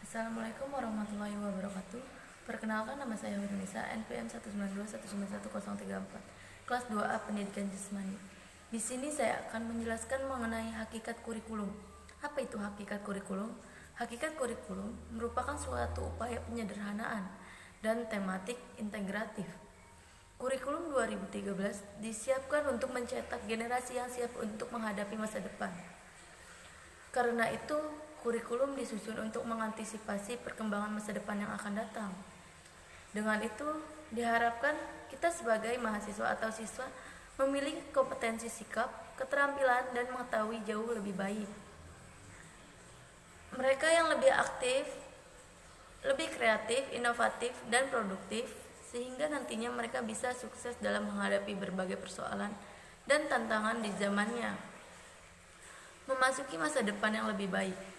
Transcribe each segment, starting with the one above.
Assalamualaikum warahmatullahi wabarakatuh. Perkenalkan, nama saya Nisa, NPM 192191034, kelas 2A Pendidikan Jasmani. Di sini saya akan menjelaskan mengenai hakikat kurikulum. Apa itu hakikat kurikulum? Hakikat kurikulum merupakan suatu upaya penyederhanaan dan tematik integratif. Kurikulum 2013 disiapkan untuk mencetak generasi yang siap untuk menghadapi masa depan. Karena itu, kurikulum disusun untuk mengantisipasi perkembangan masa depan yang akan datang. Dengan itu, diharapkan kita sebagai mahasiswa atau siswa memiliki kompetensi sikap, keterampilan, dan mengetahui jauh lebih baik. Mereka yang lebih aktif, lebih kreatif, inovatif, dan produktif, sehingga nantinya mereka bisa sukses dalam menghadapi berbagai persoalan dan tantangan di zamannya, memasuki masa depan yang lebih baik.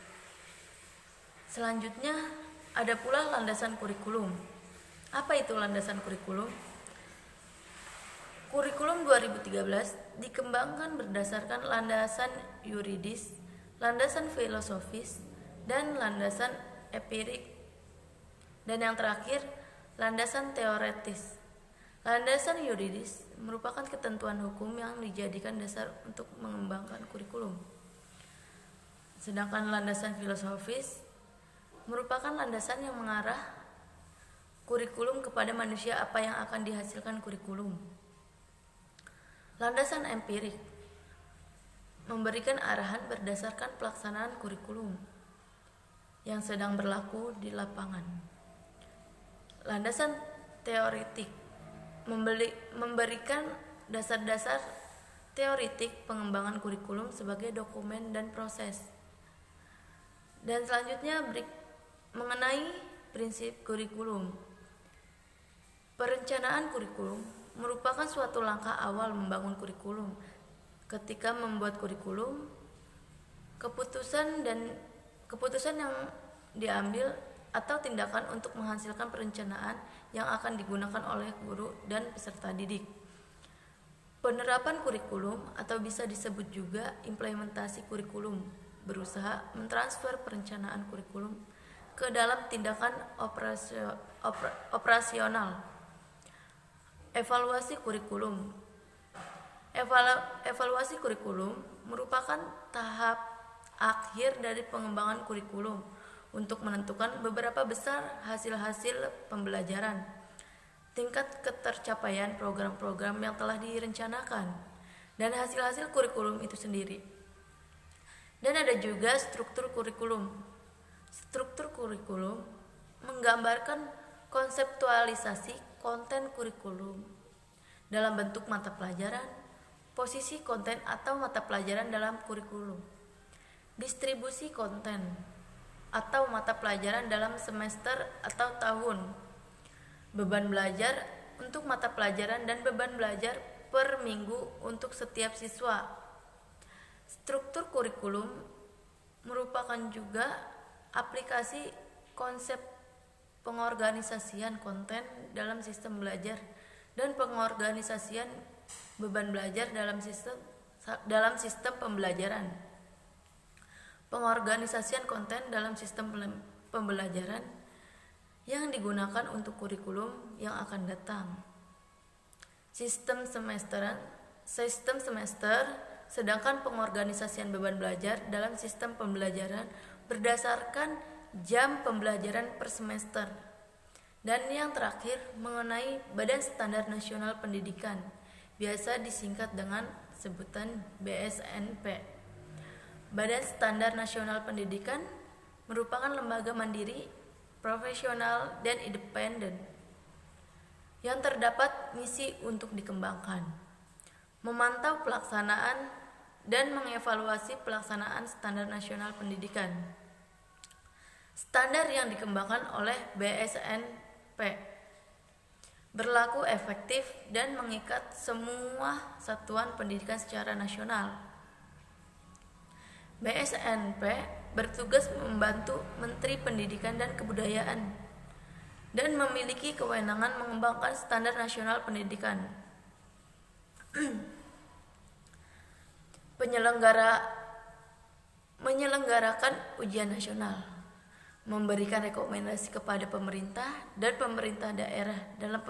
Selanjutnya, ada pula landasan kurikulum. Apa itu landasan kurikulum? Kurikulum 2013 dikembangkan berdasarkan landasan yuridis, landasan filosofis, dan landasan empirik. Dan yang terakhir, landasan teoretis. Landasan yuridis merupakan ketentuan hukum yang dijadikan dasar untuk mengembangkan kurikulum. Sedangkan landasan filosofis merupakan landasan yang mengarah kurikulum kepada manusia apa yang akan dihasilkan kurikulum. Landasan empirik memberikan arahan berdasarkan pelaksanaan kurikulum yang sedang berlaku di lapangan. Landasan teoretik memberikan dasar-dasar teoretik pengembangan kurikulum sebagai dokumen dan proses. Dan selanjutnya mengenai prinsip kurikulum. Perencanaan kurikulum merupakan suatu langkah awal membangun kurikulum. Ketika membuat kurikulum, keputusan yang diambil atau tindakan untuk menghasilkan perencanaan yang akan digunakan oleh guru dan peserta didik. Penerapan kurikulum atau bisa disebut juga implementasi kurikulum berusaha mentransfer perencanaan kurikulum ke dalam tindakan operasional. Evaluasi kurikulum. Evaluasi kurikulum merupakan tahap akhir dari pengembangan kurikulum untuk menentukan beberapa besar hasil-hasil pembelajaran, tingkat ketercapaian program-program yang telah direncanakan, dan hasil-hasil kurikulum itu sendiri. Dan ada juga struktur kurikulum. Struktur kurikulum menggambarkan konseptualisasi konten kurikulum dalam bentuk mata pelajaran, posisi konten atau mata pelajaran dalam kurikulum, distribusi konten atau mata pelajaran dalam semester atau tahun, beban belajar untuk mata pelajaran dan beban belajar per minggu untuk setiap siswa. Struktur kurikulum merupakan juga aplikasi konsep pengorganisasian konten dalam sistem belajar dan pengorganisasian beban belajar dalam sistem pembelajaran. Pengorganisasian konten dalam sistem pembelajaran yang digunakan untuk kurikulum yang akan datang. Sistem semester, sedangkan pengorganisasian beban belajar dalam sistem pembelajaran berdasarkan jam pembelajaran per semester. Dan yang terakhir mengenai Badan Standar Nasional Pendidikan, biasa disingkat dengan sebutan BSNP. Badan Standar Nasional Pendidikan merupakan lembaga mandiri, profesional, dan independen yang terdapat misi untuk dikembangkan, memantau pelaksanaan dan mengevaluasi pelaksanaan standar nasional pendidikan. Standar yang dikembangkan oleh BSNP berlaku efektif dan mengikat semua satuan pendidikan secara nasional. BSNP bertugas membantu Menteri Pendidikan dan Kebudayaan dan memiliki kewenangan mengembangkan standar nasional pendidikan. Menyelenggarakan ujian nasional, memberikan rekomendasi kepada pemerintah dan pemerintah daerah dalam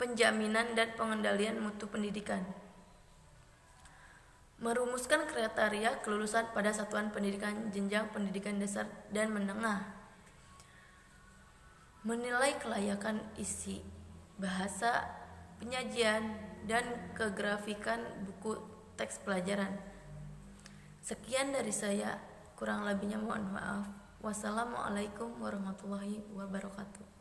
penjaminan dan pengendalian mutu pendidikan, merumuskan kriteria kelulusan pada satuan pendidikan jenjang pendidikan dasar dan menengah, menilai kelayakan isi, bahasa, penyajian, dan kegrafikan buku teks pelajaran. Sekian dari saya, kurang lebihnya mohon maaf. Wassalamualaikum warahmatullahi wabarakatuh.